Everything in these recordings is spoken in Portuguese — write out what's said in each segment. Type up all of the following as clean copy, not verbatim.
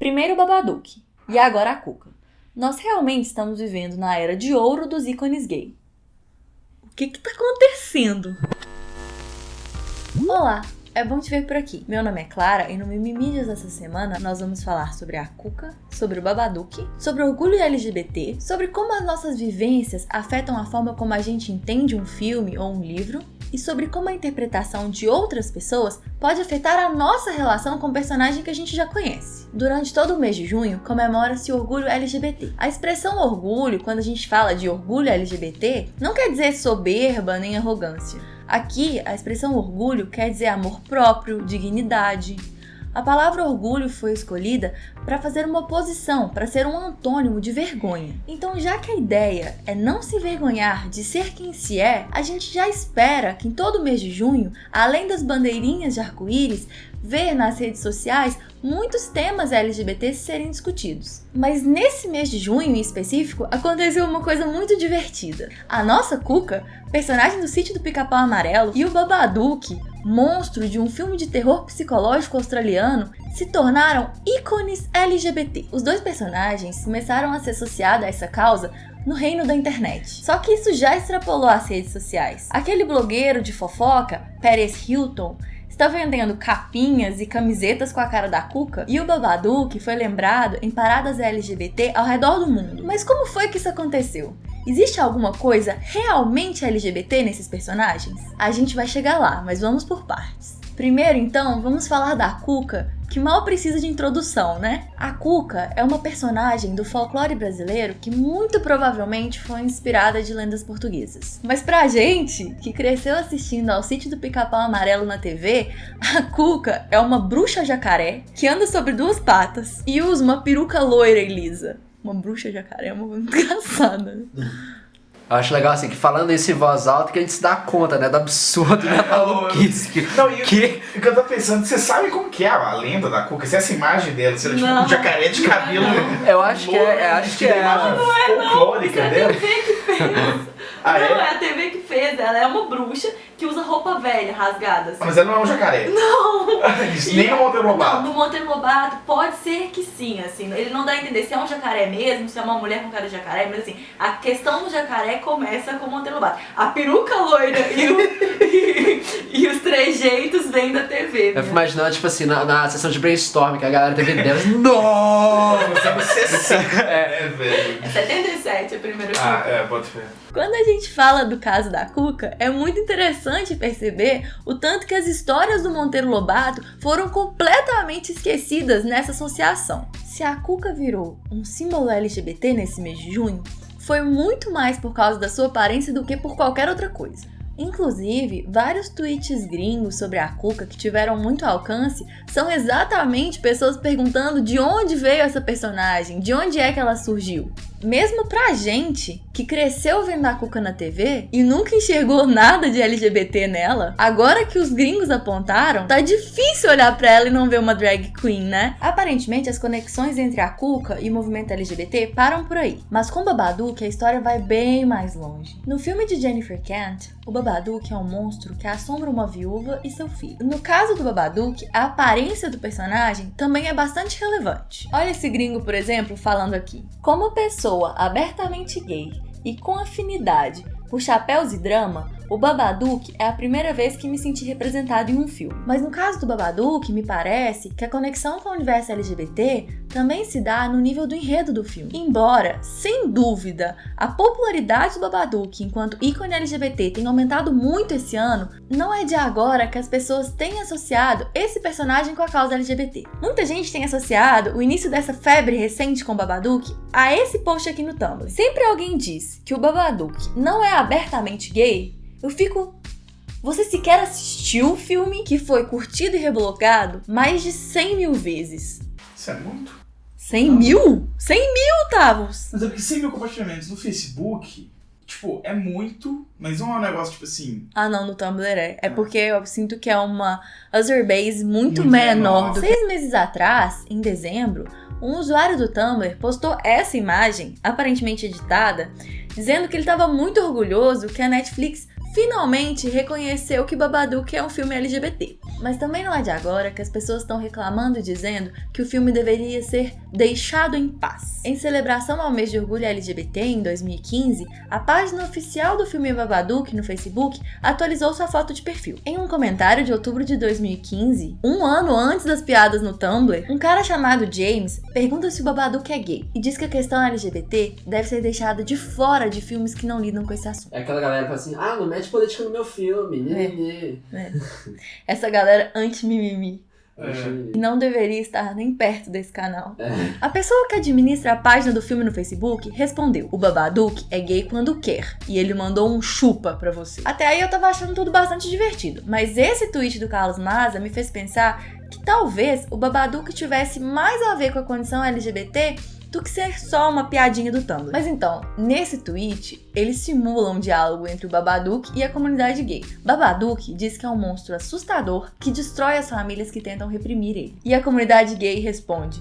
Primeiro o Babadook, e agora a Cuca. Nós realmente estamos vivendo na era de ouro dos ícones gay. O que tá acontecendo? Olá, é bom te ver por aqui. Meu nome é Clara e no Mimimídias dessa semana nós vamos falar sobre a Cuca, sobre o Babadook, sobre o orgulho LGBT, sobre como as nossas vivências afetam a forma como a gente entende um filme ou um livro, e sobre como a interpretação de outras pessoas pode afetar a nossa relação com o personagem que a gente já conhece. Durante todo o mês de junho, comemora-se o orgulho LGBT. A expressão orgulho, quando a gente fala de orgulho LGBT, não quer dizer soberba nem arrogância. Aqui, a expressão orgulho quer dizer amor próprio, dignidade. A palavra orgulho foi escolhida para fazer uma oposição, para ser um antônimo de vergonha. Então, já que a ideia é não se envergonhar de ser quem se é, a gente já espera que em todo mês de junho, além das bandeirinhas de arco-íris, ver nas redes sociais muitos temas LGBT serem discutidos. Mas nesse mês de junho em específico, aconteceu uma coisa muito divertida. A nossa Cuca, personagem do Sítio do Pica-Pau Amarelo, e o Babadook, monstro de um filme de terror psicológico australiano, se tornaram ícones LGBT. Os dois personagens começaram a se associar a essa causa no reino da internet. Só que isso já extrapolou as redes sociais. Aquele blogueiro de fofoca, Paris Hilton, está vendendo capinhas e camisetas com a cara da Cuca, e o Babadook foi lembrado em paradas LGBT ao redor do mundo. Mas como foi que isso aconteceu? Existe alguma coisa realmente LGBT nesses personagens? A gente vai chegar lá, mas vamos por partes. Primeiro, então, vamos falar da Cuca, que mal precisa de introdução, né? A Cuca é uma personagem do folclore brasileiro que muito provavelmente foi inspirada de lendas portuguesas. Mas pra gente, que cresceu assistindo ao Sítio do Pica-Pau Amarelo na TV, a Cuca é uma bruxa jacaré que anda sobre duas patas e usa uma peruca loira e lisa. Uma bruxa jacaré é uma muito engraçada. Eu acho legal assim, que falando isso em voz alta, que a gente se dá conta, né, do absurdo, da maluquice. Não, e o que eu tô pensando, você sabe como que é a lenda da Cuca? Se essa imagem dela, se ela é tipo um jacaré de cabelo... Eu acho que é, acho que é. A imagem folclórica dela. Não, é a TV que fez. Ela é uma bruxa que usa roupa velha, rasgada. Assim. Mas ela não é um jacaré. Não! Nem no Monteiro Lobato. Não, no Monteiro Lobato pode ser que sim, assim. Ele não dá a entender se é um jacaré mesmo, se é uma mulher com cara de jacaré, mas assim, a questão do jacaré começa com o Monteiro Lobato. A peruca loira e os trejeitos vêm da TV. Eu fico imaginando, tipo assim, na sessão de brainstorm, que a galera teve delas. Nossa! Velho. É 77 a primeira coisa. Pode ver. Quando a gente fala do caso da Cuca, é muito interessante perceber o tanto que as histórias do Monteiro Lobato foram completamente esquecidas nessa associação. Se a Cuca virou um símbolo LGBT nesse mês de junho, foi muito mais por causa da sua aparência do que por qualquer outra coisa. Inclusive, vários tweets gringos sobre a Cuca que tiveram muito alcance são exatamente pessoas perguntando de onde veio essa personagem, de onde é que ela surgiu. Mesmo pra gente, que cresceu vendo a Cuca na TV e nunca enxergou nada de LGBT nela, agora que os gringos apontaram, tá difícil olhar pra ela e não ver uma drag queen, né? Aparentemente, as conexões entre a Cuca e o movimento LGBT param por aí. Mas com Babadook, a história vai bem mais longe. No filme de Jennifer Kent, o Babadook é um monstro que assombra uma viúva e seu filho. No caso do Babadook, a aparência do personagem também é bastante relevante. Olha esse gringo, por exemplo, falando aqui. Como pessoa abertamente gay e com afinidade por chapéus e drama, o Babadook é a primeira vez que me senti representado em um filme. Mas no caso do Babadook, me parece que a conexão com o universo LGBT também se dá no nível do enredo do filme. Embora, sem dúvida, a popularidade do Babadook enquanto ícone LGBT tenha aumentado muito esse ano, não é de agora que as pessoas têm associado esse personagem com a causa LGBT. Muita gente tem associado o início dessa febre recente com o Babadook a esse post aqui no Tumblr. Sempre alguém diz que o Babadook não é abertamente gay, eu fico... Você sequer assistiu o filme que foi curtido e reblogado mais de 100 mil vezes? Isso é muito. 100 mil? 100 mil, Tavos! Mas é porque 100 mil compartilhamentos no Facebook, tipo, é muito, mas não é um negócio tipo assim... Ah não, no Tumblr é. É porque eu sinto que é uma user base muito menor. 6 meses atrás, em dezembro, um usuário do Tumblr postou essa imagem, aparentemente editada, dizendo que ele estava muito orgulhoso que a Netflix finalmente reconheceu que Babadook é um filme LGBT. Mas também não é de agora que as pessoas estão reclamando e dizendo que o filme deveria ser deixado em paz. Em celebração ao mês de orgulho LGBT em 2015, a página oficial do filme Babadook no Facebook atualizou sua foto de perfil. Em um comentário de outubro de 2015, um ano antes das piadas no Tumblr, um cara chamado James pergunta se o Babadook é gay e diz que a questão LGBT deve ser deixada de fora de filmes que não lidam com esse assunto. É aquela galera que fala assim, não mete política no meu filme, Essa galera anti-mimimi. E não deveria estar nem perto desse canal. A pessoa que administra a página do filme no Facebook respondeu: o Babadook é gay quando quer. E ele mandou um chupa pra você. Até aí eu tava achando tudo bastante divertido. Mas esse tweet do Carlos Maza me fez pensar que talvez o Babadook tivesse mais a ver com a condição LGBT do que ser só uma piadinha do Tumblr. Mas então, nesse tweet, eles simulam um diálogo entre o Babadook e a comunidade gay. Babadook diz que é um monstro assustador que destrói as famílias que tentam reprimir ele. E a comunidade gay responde: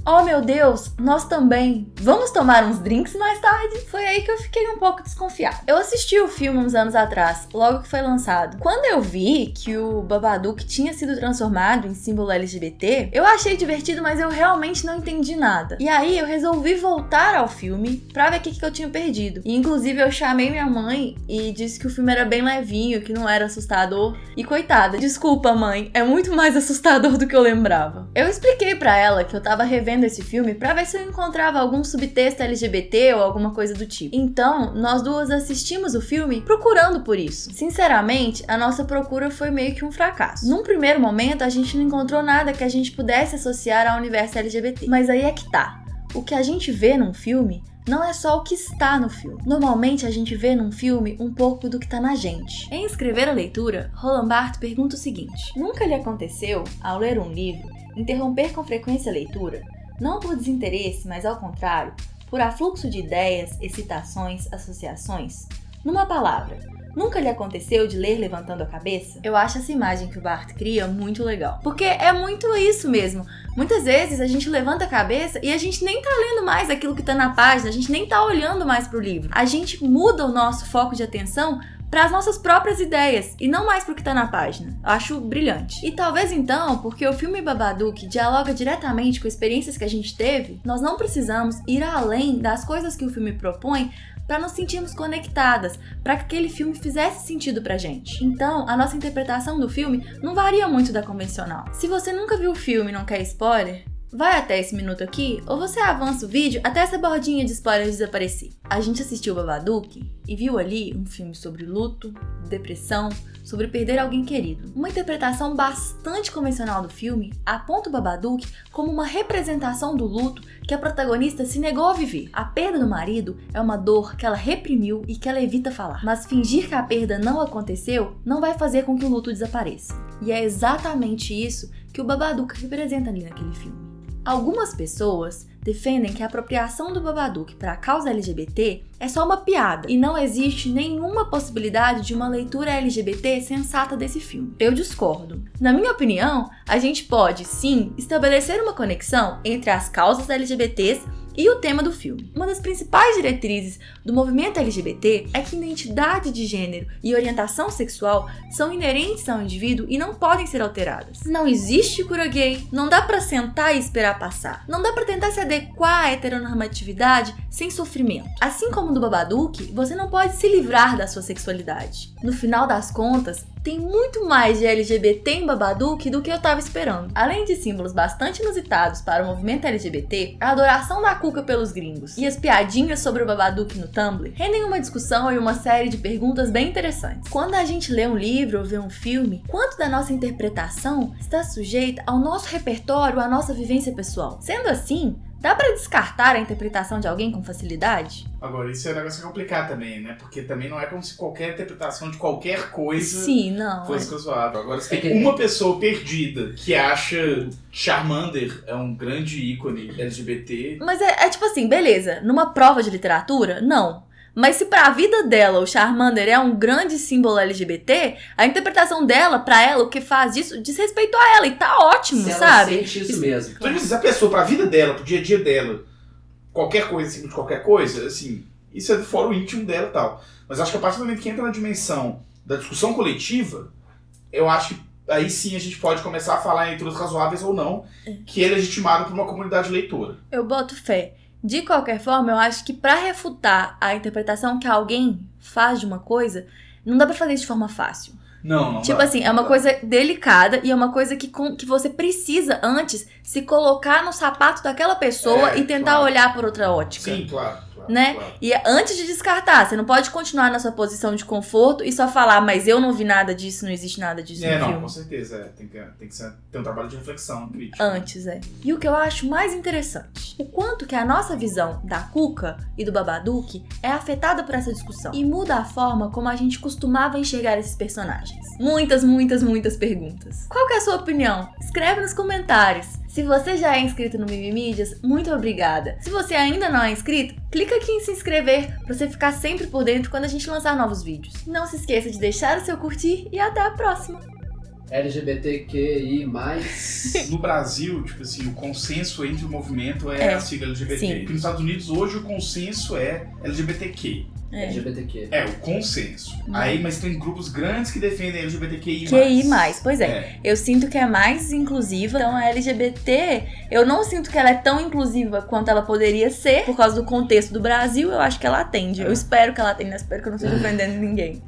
oh meu Deus, nós também. Vamos tomar uns drinks mais tarde? Foi aí que eu fiquei um pouco desconfiada. Eu assisti o filme uns anos atrás, logo que foi lançado. Quando eu vi que o Babadook tinha sido transformado em símbolo LGBT, eu achei divertido, mas eu realmente não entendi nada. E aí eu resolvi voltar ao filme pra ver o que eu tinha perdido. E inclusive eu chamei minha mãe e disse que o filme era bem levinho, que não era assustador. E coitada, desculpa mãe, é muito mais assustador do que eu lembrava. Eu expliquei pra ela que eu tava revendo esse filme pra ver se eu encontrava algum subtexto LGBT ou alguma coisa do tipo. Então, nós duas assistimos o filme procurando por isso. Sinceramente, a nossa procura foi meio que um fracasso. Num primeiro momento, a gente não encontrou nada que a gente pudesse associar ao universo LGBT. Mas aí é que tá. O que a gente vê num filme não é só o que está no filme. Normalmente a gente vê num filme um pouco do que tá na gente. Em Escrever a Leitura, Roland Barthes pergunta o seguinte: nunca lhe aconteceu, ao ler um livro, interromper com frequência a leitura? Não por desinteresse, mas ao contrário, por afluxo de ideias, excitações, associações? Numa palavra, nunca lhe aconteceu de ler levantando a cabeça? Eu acho essa imagem que o Barthes cria muito legal. Porque é muito isso mesmo. Muitas vezes a gente levanta a cabeça e a gente nem tá lendo mais aquilo que tá na página, a gente nem tá olhando mais pro livro. A gente muda o nosso foco de atenção para as nossas próprias ideias e não mais pro que tá na página. Acho brilhante. E talvez então, porque o filme Babadook dialoga diretamente com experiências que a gente teve, nós não precisamos ir além das coisas que o filme propõe para nos sentirmos conectadas, para que aquele filme fizesse sentido pra gente. Então, a nossa interpretação do filme não varia muito da convencional. Se você nunca viu o filme e não quer spoiler, vai até esse minuto aqui, ou você avança o vídeo até essa bordinha de spoiler desaparecer. A gente assistiu Babadook e viu ali um filme sobre luto, depressão, sobre perder alguém querido. Uma interpretação bastante convencional do filme aponta o Babadook como uma representação do luto que a protagonista se negou a viver. A perda do marido é uma dor que ela reprimiu e que ela evita falar. Mas fingir que a perda não aconteceu não vai fazer com que o luto desapareça. E é exatamente isso que o Babadook representa ali naquele filme. Algumas pessoas defendem que a apropriação do Babadook para a causa LGBT é só uma piada e não existe nenhuma possibilidade de uma leitura LGBT sensata desse filme. Eu discordo. Na minha opinião, a gente pode, sim, estabelecer uma conexão entre as causas LGBTs e o tema do filme. Uma das principais diretrizes do movimento LGBT é que identidade de gênero e orientação sexual são inerentes ao indivíduo e não podem ser alteradas. Não existe cura gay, não dá pra sentar e esperar passar. Não dá pra tentar se adequar à heteronormatividade sem sofrimento. Assim como no Babadook, você não pode se livrar da sua sexualidade. No final das contas, tem muito mais de LGBT em Babadook do que eu tava esperando. Além de símbolos bastante inusitados para o movimento LGBT, a adoração da Cuca pelos gringos e as piadinhas sobre o Babadook no Tumblr rendem uma discussão e uma série de perguntas bem interessantes. Quando a gente lê um livro ou vê um filme, quanto da nossa interpretação está sujeita ao nosso repertório, à nossa vivência pessoal? Sendo assim, dá pra descartar a interpretação de alguém com facilidade? Agora, isso é um negócio complicado também, né? Porque também não é como se qualquer interpretação de qualquer coisa fosse razoável. Agora, se tem uma pessoa perdida que acha Charmander é um grande ícone LGBT... Mas é tipo assim, beleza, numa prova de literatura, não. Mas se pra vida dela o Charmander é um grande símbolo LGBT, a interpretação dela, pra ela, o que faz disso, diz respeito a ela. E tá ótimo, se sabe? Ela sente isso mesmo. Então, se a pessoa, pra vida dela, pro dia a dia dela, qualquer coisa, assim, de qualquer coisa, assim, isso é do fórum íntimo dela e tal. Mas acho que a partir do momento que entra na dimensão da discussão coletiva, eu acho que aí sim a gente pode começar a falar em leituras razoáveis ou não, que é legitimado por uma comunidade leitora. Eu boto fé. De qualquer forma, eu acho que pra refutar a interpretação que alguém faz de uma coisa, não dá pra fazer isso de forma fácil. Não tipo dá, assim, é uma coisa delicada e é uma coisa que você precisa antes se colocar no sapato daquela pessoa e tentar olhar por outra ótica. Sim, claro. Né? Claro. E antes de descartar, você não pode continuar na sua posição de conforto e só falar, mas eu não vi nada disso, não existe nada disso no filme. Com certeza. Tem que ter um trabalho de reflexão crítica. Antes, E o que eu acho mais interessante, o quanto que a nossa visão da Cuca e do Babadook é afetada por essa discussão e muda a forma como a gente costumava enxergar esses personagens. Muitas, muitas, muitas perguntas. Qual que é a sua opinião? Escreve nos comentários. Se você já é inscrito no Mimimídias, muito obrigada. Se você ainda não é inscrito, clica aqui em se inscrever para você ficar sempre por dentro quando a gente lançar novos vídeos. Não se esqueça de deixar o seu curtir e até a próxima. LGBTQI+. No Brasil, tipo assim, o consenso entre o movimento é a sigla LGBT. Sim. Porque nos Estados Unidos, hoje, o consenso é LGBTQ. LGBTQ. O consenso. Aí, mas tem grupos grandes que defendem LGBTQI+. Pois é. Eu sinto que é mais inclusiva. Então, a LGBT, eu não sinto que ela é tão inclusiva quanto ela poderia ser. Por causa do contexto do Brasil, eu acho que ela atende. Eu espero que ela atenda. Espero que eu não esteja ofendendo ninguém.